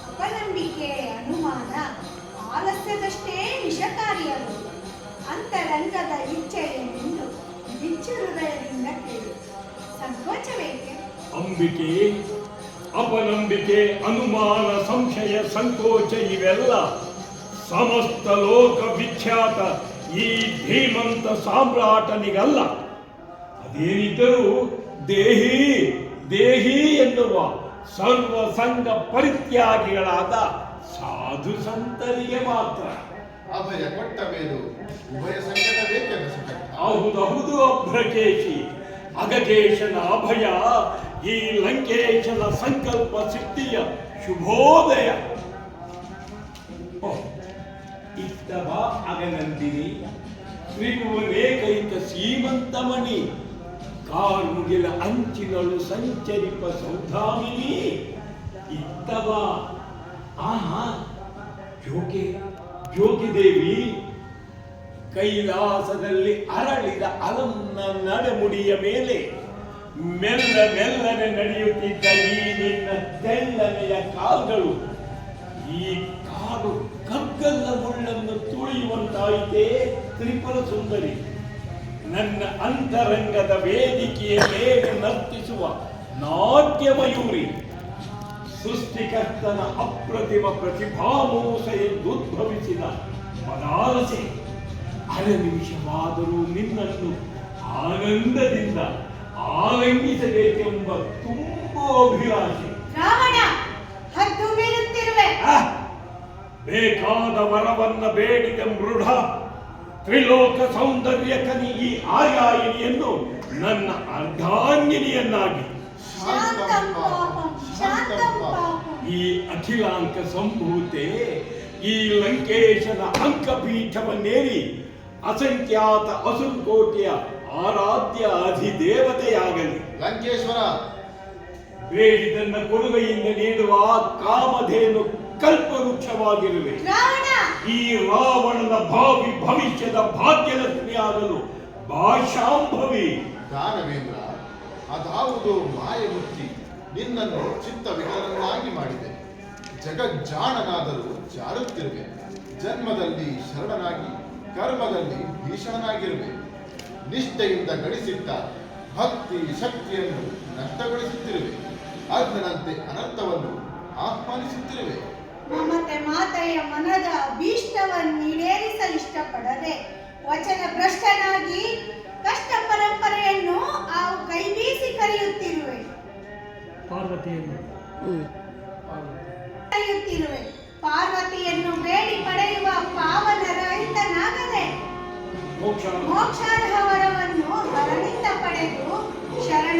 ಅಪನಂಬಿಕೆ, ಅನುಮಾನ ಆಲಸ್ಯದಷ್ಟೇ ವಿಷಕಾರಿಯಾಗುವುದು. ಅಂತರಂಗದ ಇಚ್ಛೆಯೇನೆಂದು ಬಿಚ್ಚು ಹೃದಯದಿಂದ ಕೇಳು. ಸಂಕೋಚವೇಕೆ? ಅಂಬಿಕೆ, ಅಪನಂಬಿಕೆ, ಅನುಮಾನ, ಸಂಶಯ, ಸಂಕೋಚ ಇವೆಲ್ಲ ಸಮಸ್ತ ಲೋಕ ವಿಖ್ಯಾತ ಈ ಧೀಮಂತ ಸಾಮ್ರಾಟನಿಗಲ್ಲ. ಅದೇನಿದ್ದರೂ ದೇಹಿ ದೇಹಿ ಎನ್ನುವ ಸರ್ವ ಸಂಘ ಪರಿತ್ಯಾಗಿಗಳಾದ ಸಾಧು ಸಂತರಿಗೆ ಮಾತ್ರ. ಅಭಯ ಕೊಟ್ಟ ಮೇಲೂ ಉಭಯ ಸಂಕಟ ಬೇಕೆಂದು ಸಕಟ. ಹೌದು ಅಭ್ರಕೇಶಿ. ಅಗಕೇಶನ ಅಭಯ ಈ ಲಂಕೇಶನ ಸಂಕಲ್ಪ ಸಿದ್ಧಿಯ ಶುಭೋದಯ. ಇತ್ತವ ಅಗನಂದಿನಿ, ತ್ರಿಭುವನೇಕೈಕ ಸೀಮಂತಮಣಿ, ಕಾರ್ಮುಗಿಲ ಅಂಚಿನಳು ಸಂಚರಿಪ ಸೌಧಾಮಿನಿ. ಇತ್ತವ ಆಹಾ ಜೋಗಿದೇವಿ, ಕೈಲಾಸದಲ್ಲಿ ಅರಳಿದ ಅಲಂನ ನಡೆಮುಡಿಯ ಮೇಲೆ ಮೆಲ್ಲನೆ ನಡೆಯುತ್ತಿದ್ದ ಈ ನಿನ್ನ ತೆಳ್ಳನೆಯ ಕಾಲ್ಗಳು ಈ ಕಾಲು ಕಗ್ಗಲ್ಲ ಮುಳ್ಳನ್ನು ತುಳಿಯುವಂತಾಯಿತೇ ತ್ರಿಪುರ ಸುಂದರಿ. ನನ್ನ ಅಂತರಂಗದ ವೇದಿಕೆಯ ಮೇಲೆ ನರ್ತಿಸುವ ನಾಟ್ಯ ಮಯೂರಿ, ಸೃಷ್ಟಿಕರ್ತನ ಅಪ್ರತಿಮ ಪ್ರತಿಭಾಮೂಸ ಎಂದು ಉದ್ಭವಿಸಿದ ಪದಾರಸೆ. ಅರ ನಿಮಿಷವಾದರೂ ನಿನ್ನನ್ನು ಆನಂದದಿಂದ ಆಲಂಗಿಸಬೇಕೆಂಬ ತುಂಬಾ ಅಭಿಲಾಷೆ. ರಾವಣ, ಹದ್ದು ಮೀರುತ್ತಿರುವೆ. ಬೇಕಾದ ವರವನ್ನ ಬೇಡಿದ ಮೃಢ ತ್ರಿಲೋಕ ಸೌಂದರ್ಯ ಕನಿ ಈ ಆಯಾಯಿನಿಯನ್ನು ನನ್ನ ಅರ್ಧಾಂಗಿನಿಯನ್ನಾಗಿ, ಈ ಅಖಿಲಾಂಕ ಸಂಭೂತೆ ಈ ಲಂಕೇಶನ ಅಂಕಪೀಠವನ್ನೇರಿ ಅಸಂಖ್ಯಾತ ಅಸುರಕೋಟಿಯ ಆರಾಧ್ಯ ಅಧಿದೇವತೆಯಾಗಲಿ. ಲಂಕೇಶ್ವರ, ಬೇಡಿದನ್ನ ಕೊಡುಗೆಯಿಂದ ನೀಡುವ ಕಾಮಧೇನು ಕಲ್ಪವೃಕ್ಷವಾಗಿರುವೆ. ಈ ರಾವಣನ ಭಾವಿ ಭವಿಷ್ಯದ ಭಾಗ್ಯಲಕ್ಷ್ಮಿಯಾಗಲು ಭಾಷಾಂಭವಿ. ದಾನವೇಂದ್ರ, ಅದಾವುದೋ ಮಾಯಮುಚ್ಚಿ ನಿನ್ನನ್ನು ಚಿತ್ತ ವಿಕಲನಾಗಿ ಮಾಡಿದೆ. ಜಗಜ್ಜಾಣನಾದರೂ ಜಾರುತ್ತಿರುವೆ. ಜನ್ಮದಲ್ಲಿ ಶರಣನಾಗಿ ಕರ್ಮದಲ್ಲಿ ಭೀಷಣನಾಗಿರುವೆ. ನಿಷ್ಠೆಯಿಂದ ಗಳಿಸಿದ್ದ ಭಕ್ತಿ ಶಕ್ತಿಯನ್ನು ನಷ್ಟಗೊಳಿಸುತ್ತಿರುವೆ. ಅಗ್ನಂತೆ ಅನರ್ಥವನ್ನು ಆಹ್ವಾನಿಸುತ್ತಿರುವೆ. ಮಮತೆ ಮಾತೆಯ ಮನದ ಭೀಷ್ಟವನ್ನು ಈಡೇರಿಸಲಿಷ್ಟಪಡದೆ ವಚನ ಭ್ರಷ್ಟನಾಗಿ ಕಷ್ಟ ಪರಂಪರೆಯನ್ನು ಆ ಕೈ ಬೀಸಿ ಕರೆಯುತ್ತಿರುವೆ. ಪಾರ್ವತಿಯನ್ನು ಬೇಡಿ ಪಡೆಯುವ ಪಾವನ ರಹಿತನಾಗದೆ ಮೋಕ್ಷಾರ್ಹ ವರವನ್ನು ಹರನಿಂದ ಪಡೆದು ಶರಣ